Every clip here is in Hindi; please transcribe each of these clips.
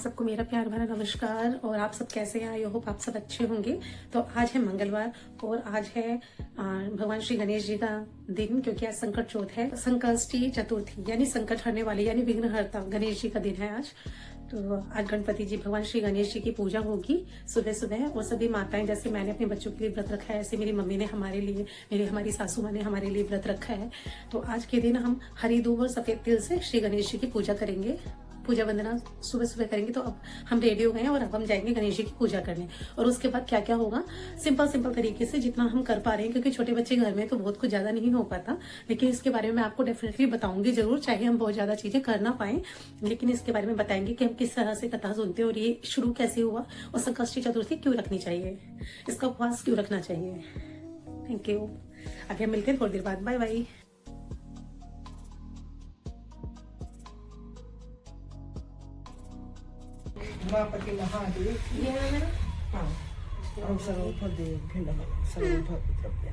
सबको मेरा प्यार भरा नमस्कार। और आप सब कैसे हैं? आई होप आप सब अच्छे होंगे। तो आज है मंगलवार और आज है भगवान श्री गणेश जी का दिन, क्योंकि आज संकट चौथ है, संकष्टी चतुर्थी यानी संकट हरने वाले यानी विघ्नहर्ता गणेश जी का दिन है आज। तो आज गणपति जी भगवान श्री गणेश जी की पूजा होगी सुबह सुबह। और सभी माताएं, जैसे मैंने अपने बच्चों के लिए व्रत रखा है, ऐसे मेरी मम्मी ने हमारे लिए, हमारी सासू माँ ने हमारे लिए व्रत रखा है। तो आज के दिन हम हरी दूब और सफेद तिल से श्री गणेश जी की पूजा करेंगे, पूजा वंदना सुबह सुबह करेंगे। तो अब हम रेडी हो गए हैं और अब हम जाएंगे गणेश जी की पूजा करने। और उसके बाद क्या क्या होगा, सिंपल तरीके से जितना हम कर पा रहे हैं, क्योंकि छोटे बच्चे घर में तो बहुत कुछ ज्यादा नहीं हो पाता, लेकिन इसके बारे में मैं आपको डेफिनेटली बताऊंगी जरूर, चाहे हम बहुत ज्यादा चीजें कर ना पाए, लेकिन इसके बारे में बताएंगे कि हम किस तरह से कथा सुनते हैं और ये शुरू कैसे हुआ और संकष्टी चतुर्थी क्यों रखनी चाहिए, इसका उपवास क्यों रखना चाहिए। Thank you. आगे हम मिलते हैं थोड़ी देर बाद। Bye bye. गणपति महादेव ये है मेरा हाँ और सर्वोपदेव भिन्न सर्वोपद्रव्य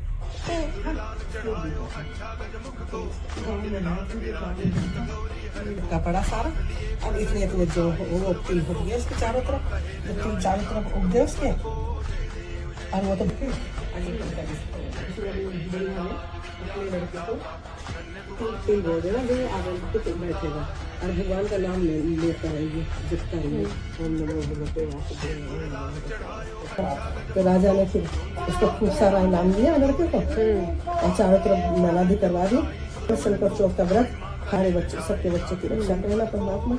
कपड़ा सारा अब इतने जो वो तिल हो गया इसके चारों तरफ, जब तिल चारों तरफ उग गए उसके और वो तो तिल बोल देना भाई आगे तो बैठेगा और भगवान का नाम लेता रहेगी, जपता रहेगी ओम नमो भगवते वासुदेवाय। तो राजा ने फिर उसको खूब सारा इनाम दिया लड़के को और चारों तरफ माला भी करवा दी। संकट चौथ का व्रत हमारे बच्चे, सबके बच्चे की रक्षा करना परमात्मा,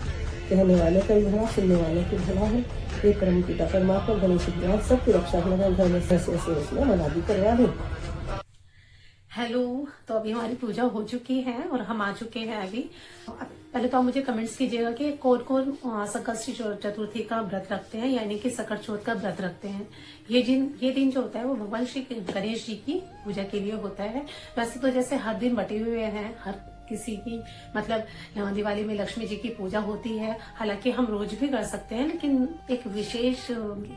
कहने वाले का भी भला सुनने वाले की भला है। ये परम पिता परमात्मा गणेश भगवान सबकी रक्षा करना, घर में ऐसे उसने माला भी करवा दी। हेलो, तो अभी हमारी पूजा हो चुकी है और हम आ चुके हैं अभी। पहले तो आप मुझे कमेंट्स कीजिएगा कि कौन कौन संकष्टी चतुर्थी का व्रत रखते हैं, यानी कि संकट चौथ का व्रत रखते हैं। ये दिन जो होता है वो भगवान श्री गणेश जी की पूजा के लिए होता है। वैसे तो जैसे हर दिन बटे हुए हैं, हर किसी की, मतलब यहाँ दिवाली में लक्ष्मी जी की पूजा होती है, हालांकि हम रोज भी कर सकते हैं, लेकिन एक विशेष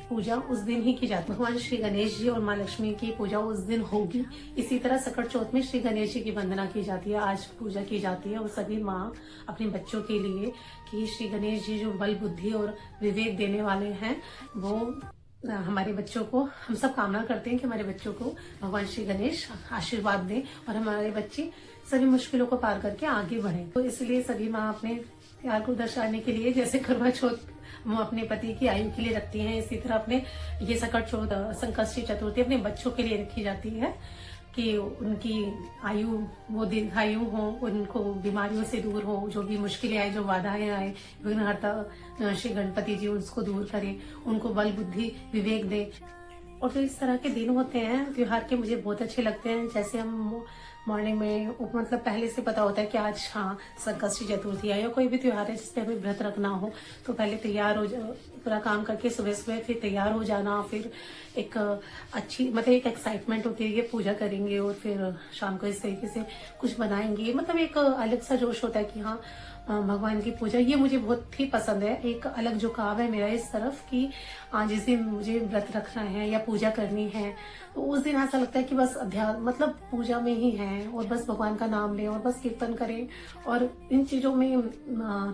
पूजा उस दिन ही की जाती है। भगवान श्री गणेश जी और माँ लक्ष्मी की पूजा उस दिन होगी। इसी तरह संकट चौथ में श्री गणेश जी की वंदना की जाती है, आज पूजा की जाती है। और सभी माँ अपने बच्चों के लिए कि श्री गणेश जी जो बल बुद्धि और विवेक देने वाले हैं, वो हमारे बच्चों को, हम सब कामना करते हैं कि हमारे बच्चों को भगवान श्री गणेश आशीर्वाद दें और हमारे बच्चे सभी मुश्किलों को पार करके आगे बढ़े। तो इसलिए सभी माँ अपने प्यार को दर्शाने के लिए, जैसे करवा चौथ वो अपने पति की आयु के लिए रखती हैं, इसी तरह अपने ये संकट चौथ संकष्टी चतुर्थी अपने बच्चों के लिए रखी जाती है कि उनकी आयु वो दीर्घायु हो, उनको बीमारियों से दूर हो, जो भी मुश्किलें आए, जो बाधाएं आए, विघ्नहर्ता श्री गणपति जी उसको दूर करें, उनको बल बुद्धि विवेक दे। और तो इस तरह के दिन होते हैं त्योहार के, मुझे बहुत अच्छे लगते हैं। जैसे हम मॉर्निंग में, मतलब पहले से पता होता है कि आज हाँ संकष्टी चतुर्थी है या कोई भी त्योहार है जिसपे हमें व्रत रखना हो, तो पहले तैयार हो पूरा काम करके सुबह सुबह फिर तैयार हो जाना, फिर एक अच्छी, मतलब एक एक्साइटमेंट होती है कि पूजा करेंगे और फिर शाम को इस तरीके से कुछ बनाएंगे, मतलब एक अलग सा जोश होता है कि हाँ भगवान की पूजा, ये मुझे बहुत ही पसंद है। एक अलग झुकाव है मेरा इस तरफ कि जिस दिन मुझे व्रत रखना है या पूजा करनी है, तो उस दिन ऐसा लगता है कि बस अध्यात्म, मतलब पूजा में ही है और बस भगवान का नाम लें और बस कीर्तन करें, और इन चीजों में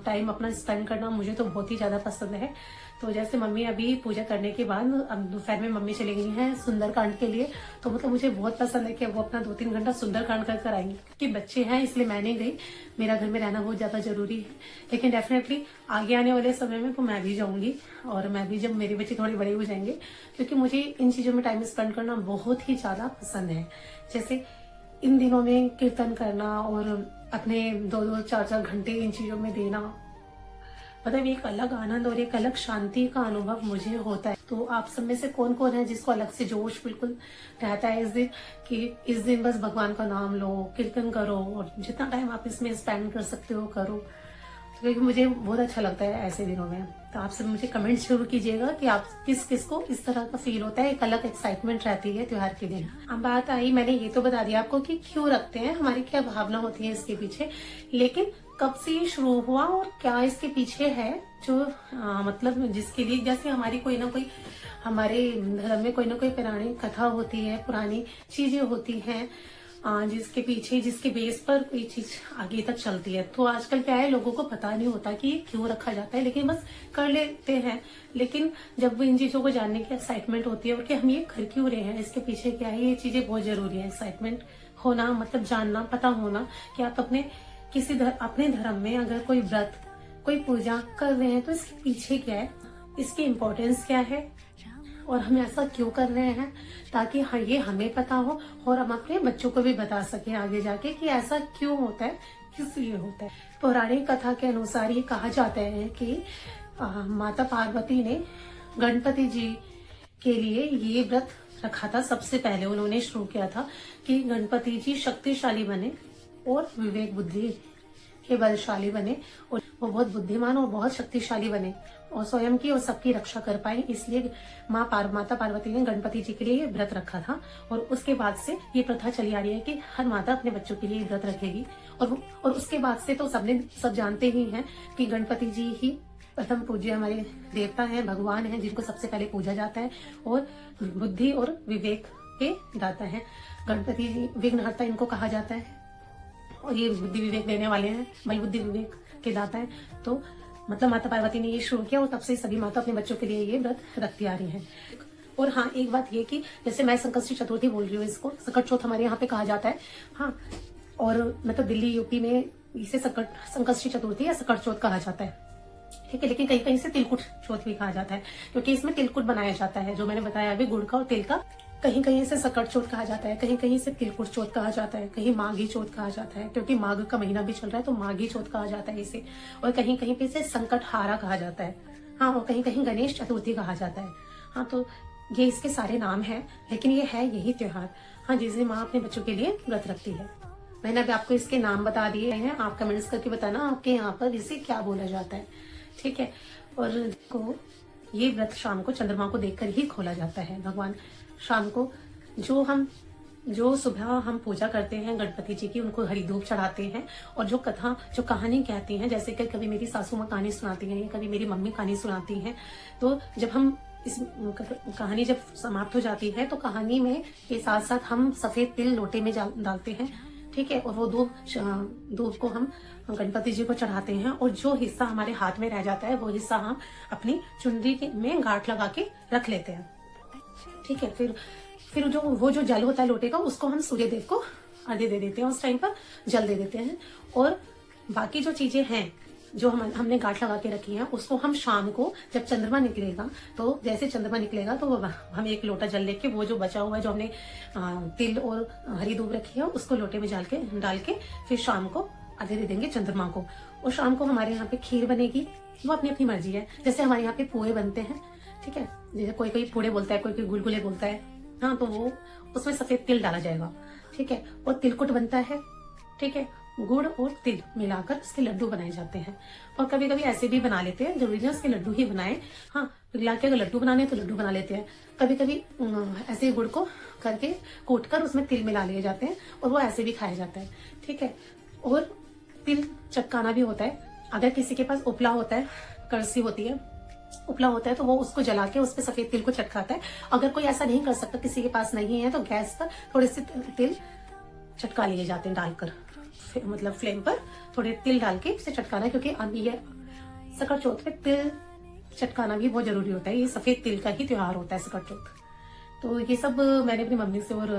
टाइम अपना स्पेंड करना मुझे तो बहुत ही ज्यादा पसंद है। तो जैसे मम्मी अभी पूजा करने के बाद अब दोपहर में मम्मी चली गई हैं सुंदरकांड के लिए, तो मतलब मुझे बहुत पसंद है कि वो अपना 2-3 घंटा सुंदरकांड कर आएंगे, क्योंकि बच्चे हैं इसलिए मैं नहीं गई, मेरा घर में रहना बहुत ज्यादा जरूरी है। लेकिन डेफिनेटली आगे आने वाले समय में तो मैं भी जाऊंगी, और मैं भी जब मेरे बच्चे थोड़े बड़े हो जाएंगे, क्योंकि मुझे इन चीजों में टाइम स्पेंड करना बहुत ही ज्यादा पसंद है। जैसे इन दिनों में कीर्तन करना और अपने 2-2, 4-4 घंटे इन चीजों में देना, मतलब एक अलग आनंद और एक अलग शांति का अनुभव मुझे होता है। तो आप सब में से कौन कौन है जिसको अलग से जोश बिल्कुल रहता है इस दिन, कि इस दिन बस भगवान का नाम लो, कीर्तन करो और जितना टाइम आप इसमें स्पेंड कर सकते हो करो, क्योंकि मुझे बहुत अच्छा लगता है ऐसे दिनों में। तो आप सब मुझे कमेंट जरूर कीजिएगा कि आप किस को इस तरह का फील होता है, एक अलग एक्साइटमेंट रहती है त्योहार के दिन। अब बात आई, मैंने ये तो बता दिया आपको कि क्यों रखते हैं, हमारी क्या भावना होती है इसके पीछे, लेकिन कब से ये शुरू हुआ और क्या इसके पीछे है, जो मतलब जिसके लिए, जैसे हमारी कोई ना कोई, हमारे धर्म में कोई ना कोई पुरानी कथा होती है, पुरानी चीजें होती हैं, जिसके पीछे जिसके बेस पर कोई चीज आगे तक चलती है। तो आजकल क्या है, लोगों को पता नहीं होता कि ये क्यों रखा जाता है, लेकिन बस कर लेते हैं। लेकिन जब इन चीजों को जानने की एक्साइटमेंट होती है और कि हम ये कर क्यों रहे हैं, इसके पीछे क्या है, ये चीजें बहुत जरूरी है। एक्साइटमेंट होना मतलब जानना, पता होना कि आप अपने धर्म में अगर कोई व्रत, कोई पूजा कर रहे हैं तो इसके पीछे क्या है, इसकी इम्पोर्टेंस क्या है और हम ऐसा क्यों कर रहे हैं, ताकि ये हमें पता हो और हम अपने बच्चों को भी बता सकें आगे जाके कि ऐसा क्यों होता है, किस लिए होता है। पौराणिक कथा के अनुसार ये कहा जाता है कि माता पार्वती ने गणपति जी के लिए ये व्रत रखा था। सबसे पहले उन्होंने शुरू किया था कि गणपति जी शक्तिशाली बने और विवेक बुद्धि के बलशाली बने और वो बहुत बुद्धिमान और बहुत शक्तिशाली बने और स्वयं की और सबकी रक्षा कर पाए। इसलिए माता पार्वती ने गणपति जी के लिए ये व्रत रखा था और उसके बाद से ये प्रथा चली आ रही है कि हर माता अपने बच्चों के लिए व्रत रखेगी। और उसके बाद से तो सब जानते ही हैं कि गणपति जी ही प्रथम पूज्य हमारे देवता हैं, भगवान हैं, जिनको सबसे पहले पूजा जाता है और बुद्धि और विवेक के दाता है। गणपति जी विघ्नहर्ता इनको कहा जाता है और ये बुद्धि विवेक देने वाले हैं, बल बुद्धि विवेक के दाता है। तो मतलब माता पार्वती ने ये शुरू किया और तब से सभी माता अपने बच्चों के लिए ये व्रत रखती आ रही हैं। और हाँ, एक बात ये कि जैसे मैं संकष्टी चतुर्थी बोल रही हूँ, इसको सकट चौथ हमारे यहाँ पे कहा जाता है। हाँ, और मतलब दिल्ली यूपी में इसे संकष्टी चतुर्थी या सकट चौथ कहा जाता है, ठीक है। लेकिन कहीं कहीं से तिलकुट चौथ भी कहा जाता है, क्योंकि इसमें तिलकुट बनाया जाता है, जो मैंने बताया अभी, गुड़ का और तिल का। कहीं कहीं से सकट चौथ कहा जाता है, कहीं कहीं से तिलकुट चौथ कहा जाता है, कहीं माघी चौथ कहा जाता है, क्योंकि माघ का महीना भी चल रहा है तो माघी चौथ कहा जाता है इसे। और कहीं कहीं पे इसे संकट हारा कहा जाता है। हाँ, और कहीं कहीं गणेश चतुर्थी कहा जाता है। हाँ, तो ये इसके सारे नाम हैं, लेकिन ये है यही त्योहार, हाँ, जिसे माँ अपने बच्चों के लिए व्रत रखती है। मैंने अभी आपको इसके नाम बता दिए हैं, आप कमेंट्स करके बताना आपके यहाँ पर इसे क्या बोला जाता है, ठीक है। और ये व्रत शाम को चंद्रमा को देखकर ही खोला जाता है। भगवान शाम को जो सुबह हम पूजा करते हैं गणपति जी की, उनको हरी धूप चढ़ाते हैं और जो कहानी कहती हैं, जैसे कि कभी मेरी सासू माँ कहानी सुनाती हैं या कभी मेरी मम्मी कहानी सुनाती हैं, तो जब हम इस कहानी जब समाप्त हो जाती है तो कहानी में के साथ साथ हम सफेद तिल लोटे में डालते हैं, ठीक है। और वो धूप को हम गणपति जी को चढ़ाते हैं और जो हिस्सा हमारे हाथ में रह जाता है वो हिस्सा हम अपनी चुनरी में गांठ लगा के रख लेते हैं, ठीक है। फिर जो जल होता है लोटे का, उसको हम सूर्य देव को अर्घ्य दे देते हैं, उस टाइम पर जल दे देते हैं। और बाकी जो चीजें हैं जो हमने गांठ लगा के रखी है, उसको हम शाम को जब चंद्रमा निकलेगा, तो जैसे चंद्रमा निकलेगा तो हम एक लोटा जल लेके वो जो बचा हुआ है, जो हमने तिल और हरी दूब रखी है, उसको लोटे में डाल के फिर शाम को अर्घ्य दे देंगे चंद्रमा को। और शाम को हमारे यहाँ पे खीर बनेगी, वो अपनी अपनी मर्जी है। जैसे हमारे यहाँ पे पोहे बनते हैं, ठीक है, जैसे कोई पूड़े बोलता है, कोई गुलगुले बोलता है, हाँ, तो वो उसमें सफेद तिल डाला जाएगा, ठीक है। और तिलकुट बनता है, ठीक है, गुड़ और तिल मिलाकर उसके लड्डू बनाए जाते हैं। और कभी कभी ऐसे भी बना लेते हैं, जरूरी नहीं उसके लड्डू ही बनाए, हाँ, पिघला के अगर लड्डू बनाने हैं तो लड्डू बना लेते हैं। कभी कभी ऐसे गुड़ को करके कूट कर उसमें तिल मिला लिए जाते हैं और वो ऐसे भी खाया जाता है, ठीक है। और तिल चटकाना भी होता है। अगर किसी के पास उपला होता है, कड़सी होती है, उपला होता है, तो वो उसको जला के उस पर सफेद तिल को चटकाता है। अगर कोई ऐसा नहीं कर सकता, किसी के पास नहीं है, तो गैस पर थोड़े से तिल चटका लिए जाते हैं, डालकर मतलब फ्लेम पर थोड़े तिल डाल के इसे चटकाना, क्योंकि अब ये सकट चौथ पे तिल चटकाना भी बहुत जरूरी होता है। ये सफेद तिल का ही त्योहार होता है सकट चौथ। तो ये सब मैंने अपनी मम्मी से और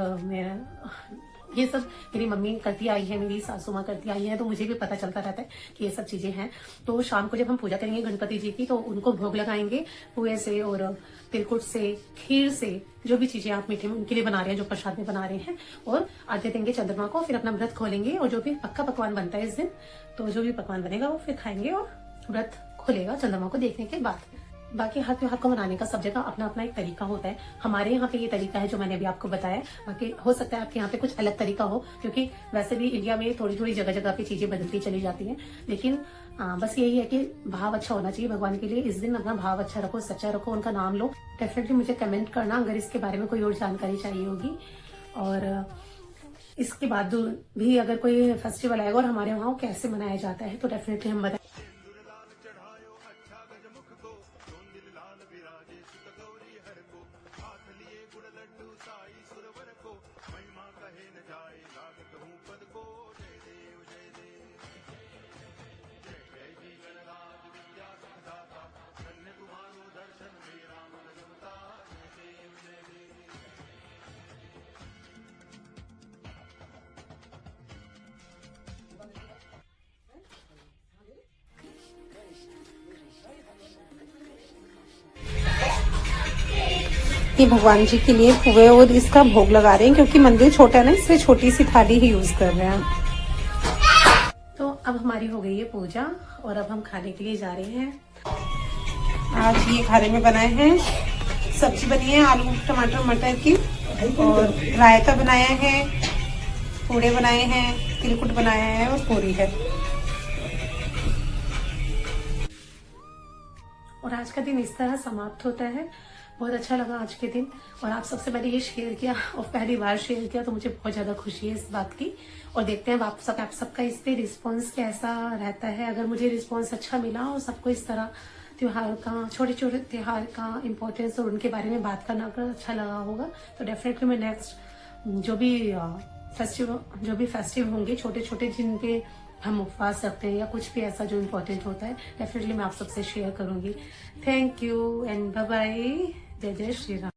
ये सब मेरी मम्मी करती आई है, मेरी सासू माँ करती आई है, तो मुझे भी पता चलता रहता है कि ये सब चीजें हैं। तो शाम को जब हम पूजा करेंगे गणपति जी की, तो उनको भोग लगाएंगे पुए से और तिलकुट से, खीर से, जो भी चीजें आप मीठे में उनके लिए बना रहे हैं, जो प्रसाद में बना रहे हैं, और अर्घ्य देंगे चंद्रमा को। फिर अपना व्रत खोलेंगे और जो भी पक्का पकवान बनता है इस दिन, तो जो भी पकवान बनेगा वो फिर खाएंगे और व्रत खोलेगा चंद्रमा को देखने के बाद। बाकी हर त्योहार को मनाने का सब जगह अपना अपना एक तरीका होता है। हमारे यहाँ पे ये तरीका है जो मैंने अभी आपको बताया, बाकी हो सकता है आपके यहाँ पे कुछ अलग तरीका हो, क्योंकि वैसे भी इंडिया में थोड़ी थोड़ी जगह जगह पे चीजें बदलती चली जाती हैं। लेकिन बस यही है कि भाव अच्छा होना चाहिए भगवान के लिए। इस दिन अपना भाव अच्छा रखो, सच्चा रखो, उनका नाम लो। डेफिनेटली मुझे कमेंट करना अगर इसके बारे में कोई और जानकारी चाहिए होगी। और इसके बाद भी अगर कोई फेस्टिवल आएगा और हमारे वहाँ कैसे मनाया जाता है, तो डेफिनेटली हम बताएं। हाथ लिए गुड़ लड्डू साई सुरवर को महिमा कहे न जाए। ये भगवान जी के लिए पुए और इसका भोग लगा रहे हैं, क्योंकि मंदिर छोटा है ना, इसलिए छोटी सी थाली ही यूज कर रहे हैं। तो अब हमारी हो गई है पूजा और अब हम खाने के लिए जा रहे हैं। आज ये खाने में बनाए हैं, सब्जी बनी है आलू टमाटर मटर की, और रायता बनाया है, पूड़े बनाए हैं, तिलकुट बनाया है और पूरी है। और आज का दिन इस तरह समाप्त होता है। बहुत अच्छा लगा आज के दिन, और आप सबसे मैंने ये शेयर किया और पहली बार शेयर किया, तो मुझे बहुत ज़्यादा खुशी है इस बात की। और देखते हैं आप सबका इस पे रिस्पॉन्स कैसा रहता है। अगर मुझे रिस्पॉन्स अच्छा मिला और सबको इस तरह त्योहार का, छोटे छोटे त्योहार का इम्पोर्टेंस और उनके बारे में बात करना अगर अच्छा लगा होगा, तो डेफिनेटली मैं नेक्स्ट जो भी फेस्टिव होंगे छोटे छोटे, जिन पे हम उपवास रखते हैं या कुछ भी ऐसा जो इम्पोर्टेंट होता है, डेफिनेटली मैं आप सबसे शेयर करूंगी। Thank you and bye bye. जय जय श्री राम।